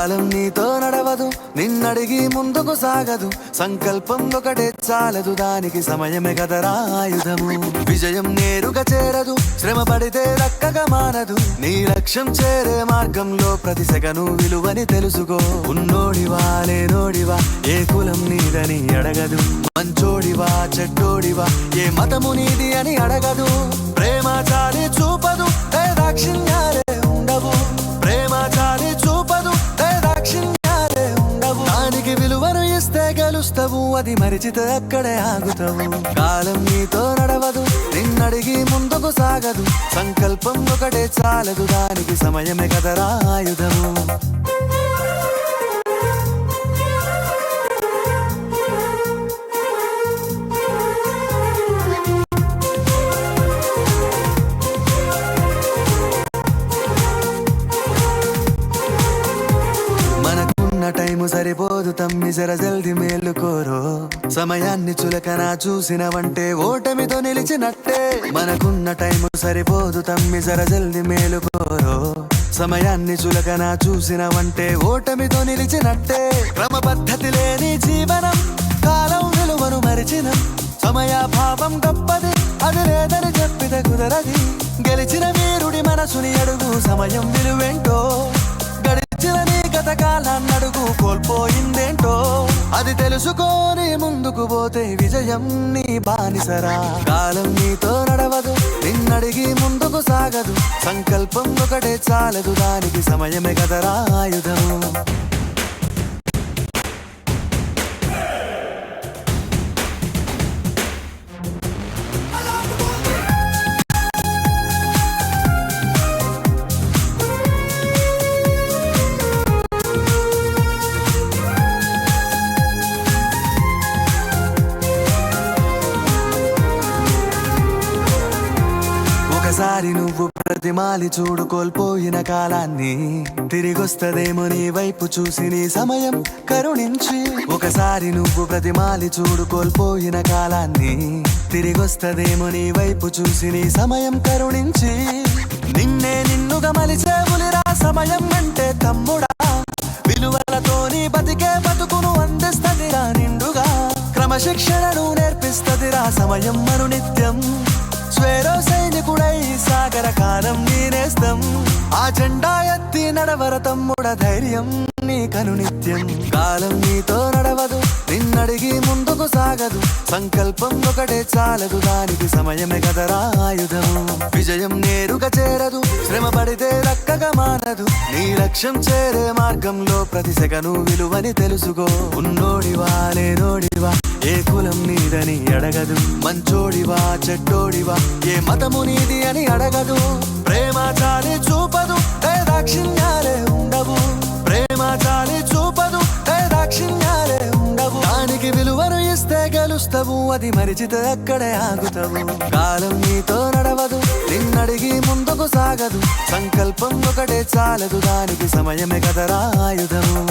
కాలం నీతో నడవదు, నిన్నడిగి ముందుకు సాగదు. సంకల్పం ఒకటే చాలదు, దానికి సమయమే కదరా ఆయుధము. విజయం నేరుగా చేరదు, శ్రమ పడితే దక్కగా మానదు. నీ లక్ష్యం చేరే మార్గంలో ప్రతి సెకను విలువని తెలుసుకో. ఉన్నోడివా లేనోడివా, ఏ కులం నీదని అడగదు. మంచోడివా చెడ్డోడివా, ఏ మతము నీది అని అడగదు. ప్రేమ చాలి చూపదు, దాక్షిణ్యాలే ఉండవు. ప్రేమ చాలి చూపదు, దాక్షిణ్యాలే ఉండవు. దానికి విలువను ఇస్తే గెలుస్తావు, అది మరిచితే అక్కడే ఆగుతావు. కాలం నీతో నడవదు, నిన్నడిగి ముందుకు సాగదు. సంకల్పం ఒకటే చాలదు, దానికి సమయమే కదరా ఆయుధము. టైము సరిపోదు తమ్మి, జర జల్ది మేలుకోరో. సమయాన్ని చులకన చూసినవంటే ఓటమితో నిలిచినట్టే. మనకున్న టైము సరిపోదు తమ్మి, జర జల్ది మేలుకోరో. సమయాన్ని చులకన చూసినవంటే ఓటమితో నిలిచినట్టే. క్రమ పద్ధతి లేని జీవనం, కాలం విలువను మరిచిన. సమయాభావం గొప్పది, అది లేదని చెప్పితే కుదరది. గెలిచిన వీరుడి మనసుని అడుగు, సమయం విలువేంటో. గడిచిన నీ గత కాలాన్నడుగు, కోల్పోయిందేంటో. అది తెలుసుకొని ముందుకు పోతే విజయం నీ బానిసరా. కాలం నీతో నడవదు, నిన్నడిగి ముందుకు సాగదు. సంకల్పం ఒకటే చాలదు, దానికి సమయమే కదరా ఆయుధము. ఒకసారి నువ్వు ప్రతిమాలి చూడు కోల్పోయిన కాలాన్ని. తిరిగొస్తదేమో నీ వైపు చూసి నీ సమయం కరుణించి. ఒకసారి నువ్వు ప్రతిమాలి చూడు కోల్పోయిన కాలాన్ని. తిరిగొస్తదేమో నీ వైపు చూసి నీ సమయం కరుణించి. నిన్నే నిన్నుగా మలిచేవులిరా సమయం అంటే తమ్ముడా. విలువలతోని బతికే బతుకును అందిస్తదిరా నిండుగా. క్రమశిక్షణను నేర్పిస్తదిరా సమయం మరు నిత్యం. స్వేరో సైనికుడై సాగర కాలం నేనేస్తం. ఆ జెండా ఎత్తి నడవర తమ్ముడ, ధైర్యం నీకను నిత్యం. కాలం నీతో నడవదు, నిన్నడిగి ముందుకు సాగదు. సంకల్పం ఒకటే చాలదు, దానికి సమయమే కదరా ఆయుధము. విజయం నేరుగా చేరదు, శ్రమ పడితే దక్కగా మానదు. నీ లక్ష్యం చేరే మార్గంలో ప్రతి సెకను విలువని తెలుసుకో. ఉన్నోడివా లేనోడివా, ఏ కులం నీదని అడగదు. మంచోడివా చెడ్డోడివా, ఏ మతము నీది అని అడగదు. ప్రేమ చాలి చూపదు, దాక్షిణ్యాలే ఉండవు. ప్రేమ చాలి చూపదు, దాక్షిణ్యాలే ఉండవు. దానికి విలువను ఇస్తే గెలుస్తావు, అది మరిచితే అక్కడే ఆగుతావు. కాలం నీతో నడవదు, నిన్నడిగి ముందుకు సాగదు. సంకల్పం ఒకటే చాలదు, దానికి సమయమే కదరా ఆయుధము.